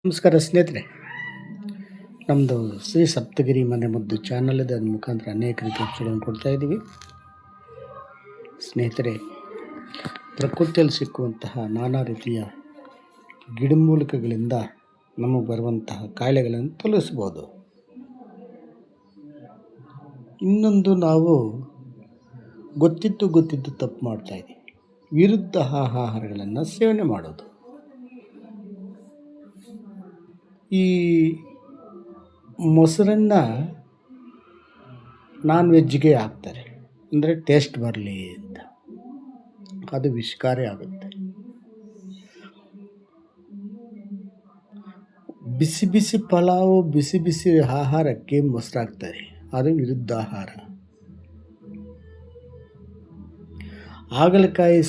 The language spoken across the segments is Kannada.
ನಮಸ್ಕಾರ ಸ್ನೇಹಿತರೆ, ನಮ್ಮದು ಶ್ರೀ ಸಪ್ತಗಿರಿ ಮನೆ ಮದ್ದು ಚಾನಲ್ ಇದೆ. ಅದರ ಮುಖಾಂತರ ಅನೇಕ ರೀತಿಯ ಎಪಿಸೋಡನ್ನು ಕೊಡ್ತಾಯಿದ್ದೀವಿ. ಸ್ನೇಹಿತರೆ, ಪ್ರಕೃತಿಯಲ್ಲಿ ಸಿಕ್ಕುವಂತಹ ನಾನಾ ರೀತಿಯ ಗಿಡಮೂಲಿಕೆಗಳಿಂದ ನಮಗೆ ಬರುವಂತಹ ಕಾಯಿಲೆಗಳನ್ನು ತೊಲಗಿಸ್ಬೋದು. ಇನ್ನೊಂದು, ನಾವು ಗೊತ್ತಿದ್ದು ತಪ್ಪು ಮಾಡ್ತಾಯಿದ್ದೀವಿ. ವಿರುದ್ಧ ಆಹಾರಗಳನ್ನು ಸೇವನೆ ಮಾಡೋದು. ಈ ಮೊಸರನ್ನು ನಾನ್ ವೆಜ್ಜಿಗೆ ಹಾಕ್ತಾರೆ, ಅಂದರೆ ಟೇಸ್ಟ್ ಬರಲಿ ಅಂತ. ಅದು ವಿಷಕಾರಿ ಆಗುತ್ತೆ. ಬಿಸಿ ಬಿಸಿ ಪಲಾವು, ಬಿಸಿ ಬಿಸಿ ಆಹಾರಕ್ಕೆ ಮೊಸರು ಹಾಕ್ತಾರೆ. ಅದು ವಿರುದ್ಧ ಆಹಾರ. ಹಾಗಲಕಾಯಿ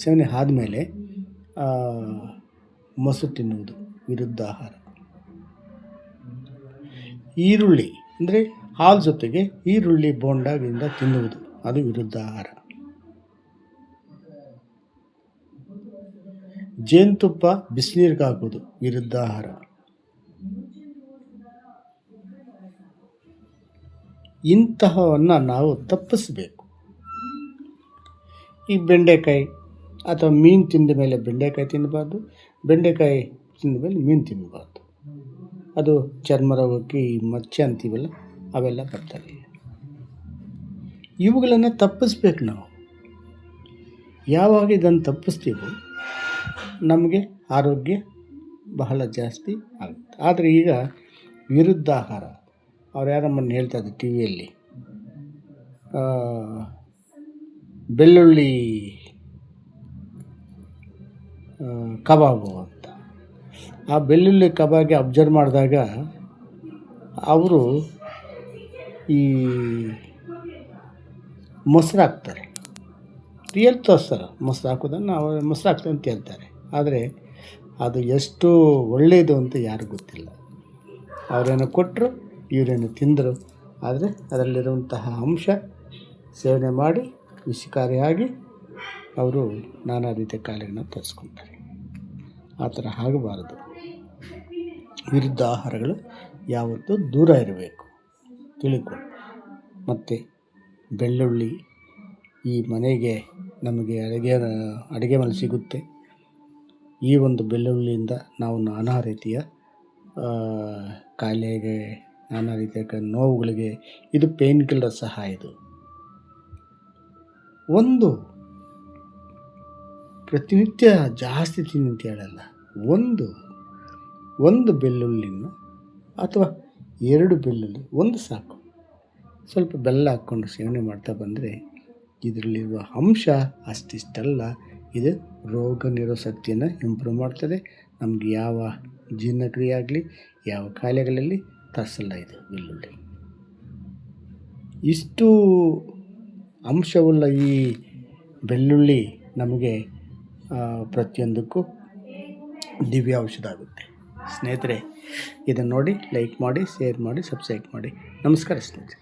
ಸೇವನೆ ಆದಮೇಲೆ ಮೊಸರು ತಿನ್ನುವುದು ವಿರುದ್ಧ ಆಹಾರ. ಈರುಳ್ಳಿ ಅಂದರೆ ಹಾಲು ಜೊತೆಗೆ ಈರುಳ್ಳಿ ಬೋಂಡದಿಂದ ತಿನ್ನುವುದು ಅದು ವಿರುದ್ಧ ಆಹಾರ. ಜೇನುತುಪ್ಪ ಬಿಸಿನೀರಿಗೆ ಹಾಕೋದು ವಿರುದ್ಧ ಆಹಾರ. ಇಂತಹವನ್ನು ನಾವು ತಪ್ಪಿಸಬೇಕು. ಈ ಬೆಂಡೆಕಾಯಿ ಅಥವಾ ಮೀನು ತಿಂದ ಮೇಲೆ ಬೆಂಡೆಕಾಯಿ ತಿನ್ನಬಾರ್ದು, ಬೆಂಡೆಕಾಯಿ ತಿಂದ ಮೇಲೆ ಮೀನು ತಿನ್ನಬಾರ್ದು. ಅದು ಚರ್ಮ ರೋಗಕ್ಕೆ ಈ ಮಚ್ಚೆ ಅಂತೀವಲ್ಲ, ಅವೆಲ್ಲ ಬರ್ತವೆ. ಇವುಗಳನ್ನು ತಪ್ಪಿಸ್ಬೇಕು ನಾವು. ಯಾವಾಗ ಇದನ್ನು ತಪ್ಪಿಸ್ತೀವೋ ನಮಗೆ ಆರೋಗ್ಯ ಬಹಳ ಜಾಸ್ತಿ ಆಗುತ್ತೆ. ಆದರೆ ಈಗ ವಿರುದ್ಧ ಆಹಾರ, ಅವ್ರು ಯಾರಮ್ಮನ್ನು ಹೇಳ್ತಾಯಿದ್ರು ಟಿ ವಿಯಲ್ಲಿ, ಬೆಳ್ಳುಳ್ಳಿ ಕಬಾಬು ಅಂತ. ಆ ಬೆಳ್ಳುಳ್ಳಿ ಕಬಾಬ್ಗೆ ಅಬ್ಸರ್ವ್ ಮಾಡಿದಾಗ ಅವರು ಈ ಮೊಸರು ಹಾಕ್ತಾರೆ. ರಿಯಲ್ ತೋರಿಸ್ತಾರೆ ಮೊಸರು ಹಾಕೋದನ್ನು. ನಾವು ಮೊಸರು ಹಾಕ್ತಾರೆ ಅಂತ ಹೇಳ್ತಾರೆ. ಆದರೆ ಅದು ಎಷ್ಟು ಒಳ್ಳೆಯದು ಅಂತ ಯಾರಿಗೂ ಗೊತ್ತಿಲ್ಲ. ಅವರೇನೋ ಕೊಟ್ಟರು, ಇವರೇನೋ ತಿಂದರು. ಆದರೆ ಅದರಲ್ಲಿರುವಂತಹ ಅಂಶ ಸೇವನೆ ಮಾಡಿ ವಿಷಕಾರಿಯಾಗಿ ಅವರು ನಾನಾ ರೀತಿಯ ಕಾಯಿಲೆಗಳನ್ನು ತರಿಸ್ಕೊಳ್ತಾರೆ. ಆ ಥರ ಆಗಬಾರದು. ವಿರುದ್ಧ ಆಹಾರಗಳು ಯಾವತ್ತೂ ದೂರ ಇರಬೇಕು, ತಿಳ್ಕೊಂಡು. ಮತ್ತು ಬೆಳ್ಳುಳ್ಳಿ ಈ ಮನೆಗೆ ನಮಗೆ ಅಡುಗೆ ಮನೆ ಸಿಗುತ್ತೆ. ಈ ಒಂದು ಬೆಳ್ಳುಳ್ಳಿಯಿಂದ ನಾವು ನಾನಾ ರೀತಿಯ ಕಾಯಿಲೆಗೆ, ನಾನಾ ರೀತಿಯ ನೋವುಗಳಿಗೆ ಇದು ಪೇನ್ ಕಿಲ್ಲರ್ ಸಹ. ಇದು ಒಂದು ಪ್ರತಿನಿತ್ಯ ಜಾಸ್ತಿ ತಿನ್ನಿ ಅಂತ ಹೇಳಲ್ಲ. ಒಂದು ಬೆಳ್ಳುಳ್ಳಿನ ಅಥವಾ 2 ಬೆಳ್ಳುಳ್ಳಿ, ಒಂದು ಸಾಕು. ಸ್ವಲ್ಪ ಬೆಲ್ಲ ಹಾಕ್ಕೊಂಡು ಸೇವನೆ ಮಾಡ್ತಾ ಬಂದರೆ ಇದರಲ್ಲಿರುವ ಅಂಶ ಅಷ್ಟಿಷ್ಟಲ್ಲ. ಇದು ರೋಗ ನಿರೋಧಕ ಶಕ್ತಿಯನ್ನು ಇಂಪ್ರೂವ್ ಮಾಡ್ತದೆ. ನಮಗೆ ಯಾವ ಜೀರ್ಣಕ್ರಿಯೆ ಆಗಲಿ, ಯಾವ ಕಾಯಿಲೆಗಳಲ್ಲಿ ತರಿಸಲ್ಲ ಇದು ಬೆಳ್ಳುಳ್ಳಿ. ಇಷ್ಟು ಅಂಶವುಳ್ಳ ಈ ಬೆಳ್ಳುಳ್ಳಿ ನಮಗೆ ಪ್ರತಿಯೊಂದಕ್ಕೂ ದಿವ್ಯ ಔಷಧ ಆಗುತ್ತೆ. ಸ್ನೇಹಿತರೆ, ಇದನ್ನು ನೋಡಿ ಲೈಕ್ ಮಾಡಿ, ಶೇರ್ ಮಾಡಿ, ಸಬ್ಸ್ಕ್ರೈಬ್ ಮಾಡಿ. ನಮಸ್ಕಾರ ಸ್ನೇಹಿತರೆ.